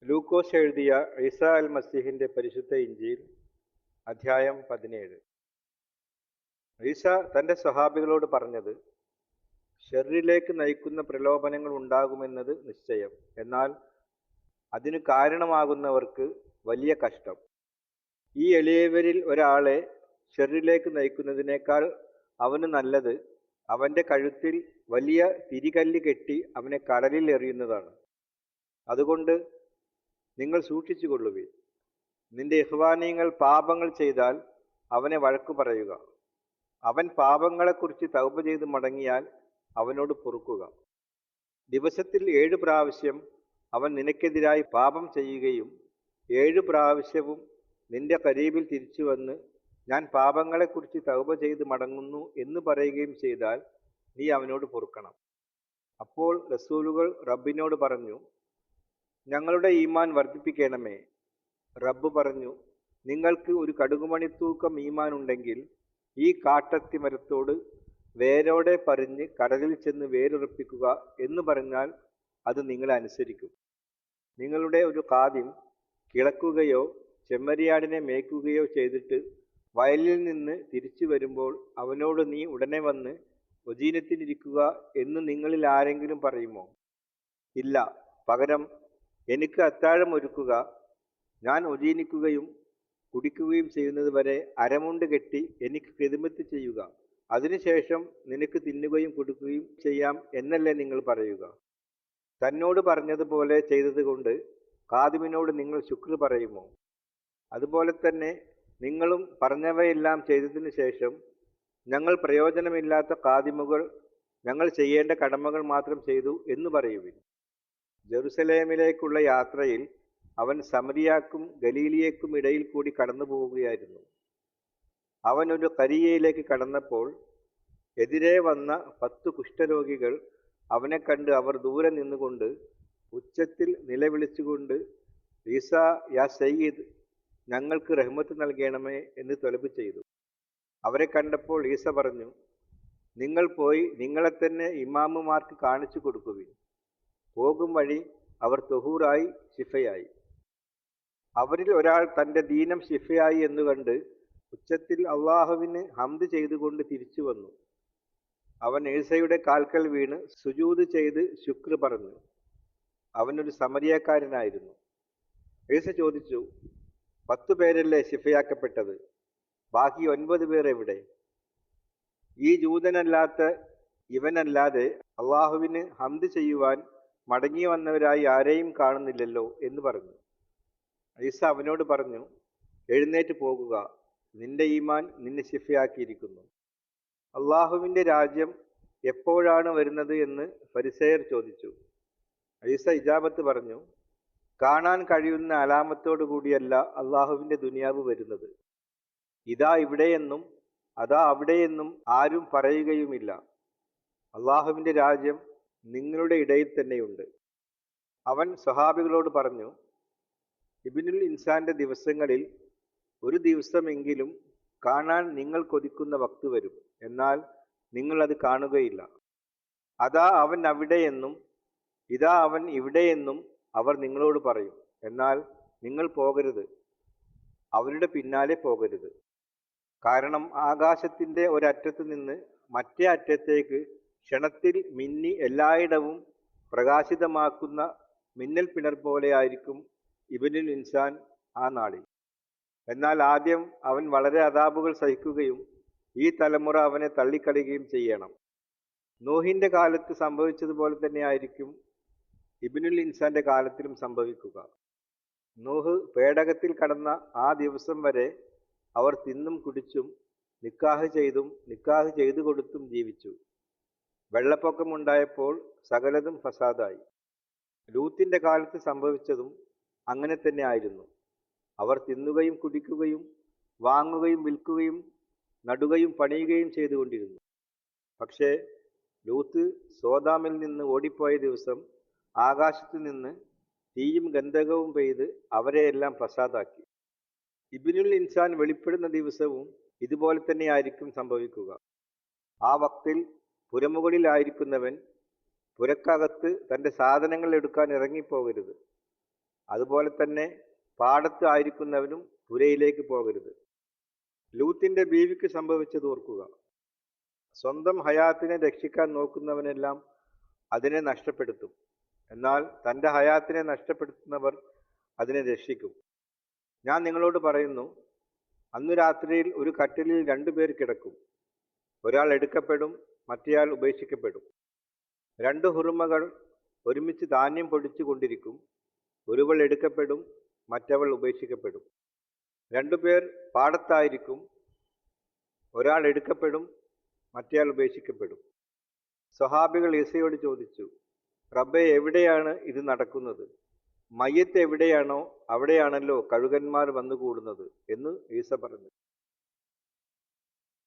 ലൂക്കോസ് എഴുതിയ ഈസാ അൽ മസീഹിന്റെ പരിശുദ്ധ ഇഞ്ചീൽ അധ്യായം 17. ഈസ തന്റെ സ്വഹാബികളോട് പറഞ്ഞത്, ഷെറിലേക്ക് നയിക്കുന്ന പ്രലോഭനങ്ങൾ ഉണ്ടാകുമെന്നത് നിശ്ചയം. എന്നാൽ അതിനു കാരണമാകുന്നവർക്ക് വലിയ കഷ്ടം. ഈ എളിയവരിൽ ഒരാളെ ഷെറിലേക്ക് നയിക്കുന്നതിനേക്കാൾ അവന് നല്ലത് അവന്റെ കഴുത്തിൽ വലിയ തിരികല്ല് കെട്ടി അവനെ കടലിൽ എറിയുന്നതാണ്. അതുകൊണ്ട് നിങ്ങൾ സൂക്ഷിച്ചുകൊള്ളുവിൻ. നിന്റെ ഇഹ്വാനീങ്ങൾ പാപങ്ങൾ ചെയ്താൽ അവനെ വഴക്കു പറയുക. അവൻ പാപങ്ങളെക്കുറിച്ച് തൗബ ചെയ്ത് മടങ്ങിയാൽ അവനോട് പൊറുക്കുക. ദിവസത്തിൽ 7 പ്രാവശ്യം അവൻ നിനക്കെതിരായി പാപം ചെയ്യുകയും 7 പ്രാവശ്യവും നിന്റെ കരീബിൽ തിരിച്ചു വന്ന് ഞാൻ പാപങ്ങളെക്കുറിച്ച് തൗബ ചെയ്ത് മടങ്ങുന്നു എന്ന് പറയുകയും ചെയ്താൽ നീ അവനോട് പൊറുക്കണം. അപ്പോൾ റസൂലുകൾ റബ്ബിനോട് പറഞ്ഞു, ഞങ്ങളുടെ ഈമാൻ വർദ്ധിപ്പിക്കണമേ. റബ്ബ് പറഞ്ഞു, നിങ്ങൾക്ക് ഒരു കടുകുമണിത്തൂക്കം ഈമാൻ ഉണ്ടെങ്കിൽ ഈ കാട്ടത്തി മരത്തോട് വേരോടെ പറിഞ്ഞ് കടലിൽ ചെന്ന് വേരുറപ്പിക്കുക എന്ന് പറഞ്ഞാൽ അത് നിങ്ങളെ അനുസരിക്കും. നിങ്ങളുടെ ഒരു ഖാദിം കിളക്കുകയോ ചെമ്മരിയാടിനെ മേയ്ക്കുകയോ ചെയ്തിട്ട് വയലിൽ നിന്ന് തിരിച്ചു വരുമ്പോൾ അവനോട് നീ ഉടനെ വന്ന് ഒജീനത്തിനിരിക്കുക എന്ന് നിങ്ങളിൽ ആരെങ്കിലും പറയുമോ? ഇല്ല. പകരം എനിക്ക് അത്താഴം ഒരുക്കുക, ഞാൻ ഒജീനിക്കുകയും കുടിക്കുകയും ചെയ്യുന്നത് വരെ അരമുണ്ട് കെട്ടി എനിക്ക് ഖിദ്മത്ത് ചെയ്യുക, അതിനുശേഷം നിനക്ക് തിന്നുകയും കൊടുക്കുകയും ചെയ്യാം എന്നല്ലേ നിങ്ങൾ പറയുക? തന്നോട് പറഞ്ഞതുപോലെ ചെയ്തതുകൊണ്ട് ഖാദിമിനോട് നിങ്ങൾ ശുക്ർ പറയുമോ? അതുപോലെ തന്നെ നിങ്ങളും പറഞ്ഞവയെല്ലാം ചെയ്തതിനു ശേഷം ഞങ്ങൾ പ്രയോജനമില്ലാത്ത ഖാദിമുകൾ, ഞങ്ങൾ ചെയ്യേണ്ട കടമകൾ മാത്രം ചെയ്തു എന്ന് പറയുവിൻ. ജെറുസലേമിലേക്കുള്ള യാത്രയിൽ അവൻ സമരിയാക്കും ഗലീലിയക്കും ഇടയിൽ കൂടി കടന്നു പോവുകയായിരുന്നു. അവൻ ഒരു ഖരിയയിലേക്ക് കടന്നപ്പോൾ എതിരെ വന്ന 10 കുഷ്ഠരോഗികൾ അവനെ കണ്ട് അവർ ദൂരെ നിന്നുകൊണ്ട് ഉച്ചത്തിൽ നിലവിളിച്ചുകൊണ്ട്, ഈസാ യാ സയ്യിദ്, ഞങ്ങൾക്ക് റഹ്മത്ത് നൽകണമേ എന്ന് തൊലബ് ചെയ്തു. അവരെ കണ്ടപ്പോൾ ഈസ പറഞ്ഞു, നിങ്ങൾ പോയി നിങ്ങളെ തന്നെ ഇമാമുമാർക്ക് കാണിച്ചു കൊടുക്കുവിൻ. പോകും വഴി അവർ തൊഹൂറായി ശിഫയായി. അവരിൽ ഒരാൾ തൻ്റെ ദീനം ശിഫയായി എന്നു കണ്ട് ഉച്ചത്തിൽ അള്ളാഹുവിന് ഹംദ് ചെയ്തുകൊണ്ട് തിരിച്ചു വന്നു. അവൻ ഈസയുടെ കാൽക്കൽ വീണ് സുജൂദ് ചെയ്ത് ശുക്ർ പറഞ്ഞു. അവനൊരു സമരിയക്കാരനായിരുന്നു. ഈസ ചോദിച്ചു, 10 പേരല്ലേ ശിഫയാക്കപ്പെട്ടത്? ബാക്കി 9 പേർ എവിടെ? ഈ ജൂതനല്ലാത്ത ഇവനല്ലാതെ അള്ളാഹുവിന് ഹംദ് ചെയ്യുവാൻ മടങ്ങി വന്നവരായി ആരെയും കാണുന്നില്ലല്ലോ എന്ന് പറഞ്ഞു. ഈസ അവനോട് പറഞ്ഞു, എഴുന്നേറ്റ് പോകുക, നിന്റെ ഈമാൻ നിന്നെ ശിഫയാക്കിയിരിക്കുന്നു. അള്ളാഹുവിൻ്റെ രാജ്യം എപ്പോഴാണ് വരുന്നത് എന്ന് ഫരിസേയർ ചോദിച്ചു. ഈസ ഇജാബത്ത് പറഞ്ഞു, കാണാൻ കഴിയുന്ന അലാമത്തോടു കൂടിയല്ല അള്ളാഹുവിൻ്റെ ദുനിയാവ് വരുന്നത്. ഇതാ ഇവിടെയെന്നും അതാ അവിടെയെന്നും ആരും പറയുകയുമില്ല. അള്ളാഹുവിൻ്റെ രാജ്യം നിങ്ങളുടെ ഇടയിൽ തന്നെയുണ്ട്. അവൻ സ്വഹാബികളോട് പറഞ്ഞു, ഇബ്നുൽ ഇൻസാന്റെ ദിവസങ്ങളിൽ ഒരു ദിവസമെങ്കിലും കാണാൻ നിങ്ങൾ കൊതിക്കുന്ന വക്ത് വരും, എന്നാൽ നിങ്ങൾ അത് കാണുകയില്ല. അതാ അവൻ അവിടെയെന്നും ഇതാ അവൻ ഇവിടെയെന്നും അവർ നിങ്ങളോട് പറയും, എന്നാൽ നിങ്ങൾ പോകരുത്, അവരുടെ പിന്നാലെ പോകരുത്. കാരണം ആകാശത്തിൻ്റെ ഒരറ്റത്ത് നിന്ന് മറ്റേ അറ്റത്തേക്ക് ക്ഷണത്തിൽ മിന്നി എല്ലായിടവും പ്രകാശിതമാക്കുന്ന മിന്നൽ പിണർ പോലെ ആയിരിക്കും ഇബ്നുൽ ഇൻസാൻ ആ നാളിൽ. എന്നാൽ ആദ്യം അവൻ വളരെ അദാബുകൾ സഹിക്കുകയും ഈ തലമുറ അവനെ തള്ളിക്കളയുകയും ചെയ്യണം. നോഹിന്റെ കാലത്ത് സംഭവിച്ചതുപോലെ തന്നെ ആയിരിക്കും ഇബ്നുൽ ഇൻസാന്റെ കാലത്തിലും സംഭവിക്കുക. നോഹ് പേടകത്തിൽ കടന്ന ആ ദിവസം വരെ അവർ തിന്നും കുടിച്ചും നിക്കാഹ് ചെയ്തും നിക്കാഹ് ചെയ്തു കൊടുത്തും ജീവിച്ചു. വെള്ളപ്പൊക്കമുണ്ടായപ്പോൾ സകലതും ഫസാദായി. ലൂത്തിന്റെ കാലത്ത് സംഭവിച്ചതും അങ്ങനെ തന്നെ ആയിരുന്നു. അവർ തിന്നുകയും കുടിക്കുകയും വാങ്ങുകയും വിൽക്കുകയും നടുകയും പണിയുകയും ചെയ്തുകൊണ്ടിരുന്നു. പക്ഷേ ലൂത്ത് സോദാമിൽ നിന്ന് ഓടിപ്പോയ ദിവസം ആകാശത്തു നിന്ന് തീയും ഗന്ധകവും പെയ്ത് അവരെയെല്ലാം ഫസാദാക്കി. ഇബ്നുൽ ഇൻസാൻ വെളിപ്പെടുന്ന ദിവസവും ഇതുപോലെ തന്നെയായിരിക്കും സംഭവിക്കുക. ആ വക്തിൽ പുരമുകളിലായിരിക്കുന്നവൻ പുരക്കകത്ത് തൻ്റെ സാധനങ്ങൾ എടുക്കാൻ ഇറങ്ങിപ്പോകരുത്. അതുപോലെ തന്നെ പാടത്ത് ആയിരിക്കുന്നവനും പുരയിലേക്ക് പോകരുത്. ലൂത്തിന്റെ ബീവിക്ക് സംഭവിച്ചത് ഓർക്കുക. സ്വന്തം ഹയാത്തിനെ രക്ഷിക്കാൻ നോക്കുന്നവനെല്ലാം അതിനെ നഷ്ടപ്പെടുത്തും. എന്നാൽ തൻ്റെ ഹയാത്തിനെ നഷ്ടപ്പെടുത്തുന്നവർ അതിനെ രക്ഷിക്കും. ഞാൻ നിങ്ങളോട് പറയുന്നു, അന്നു രാത്രിയിൽ ഒരു കട്ടിലിൽ 2 പേർ കിടക്കും. ഒരാൾ എടുക്കപ്പെടും, മറ്റേയാൾ ഉപേക്ഷിക്കപ്പെടും. 2 ഹുറുമകൾ ഒരുമിച്ച് ധാന്യം പൊടിച്ചു കൊണ്ടിരിക്കും. ഒരുവൾ എടുക്കപ്പെടും, മറ്റവൾ ഉപേക്ഷിക്കപ്പെടും. 2 പേർ പാടത്തായിരിക്കും. ഒരാൾ എടുക്കപ്പെടും, മറ്റേയാൾ ഉപേക്ഷിക്കപ്പെടും. സ്വഹാബികൾ ഈസയോട് ചോദിച്ചു, റബ്ബേ, എവിടെയാണ് ഇത് നടക്കുന്നത്? മയ്യത്ത് എവിടെയാണോ അവിടെയാണല്ലോ കഴുകന്മാർ വന്നുകൂടുന്നത് എന്ന് ഈസ പറഞ്ഞു.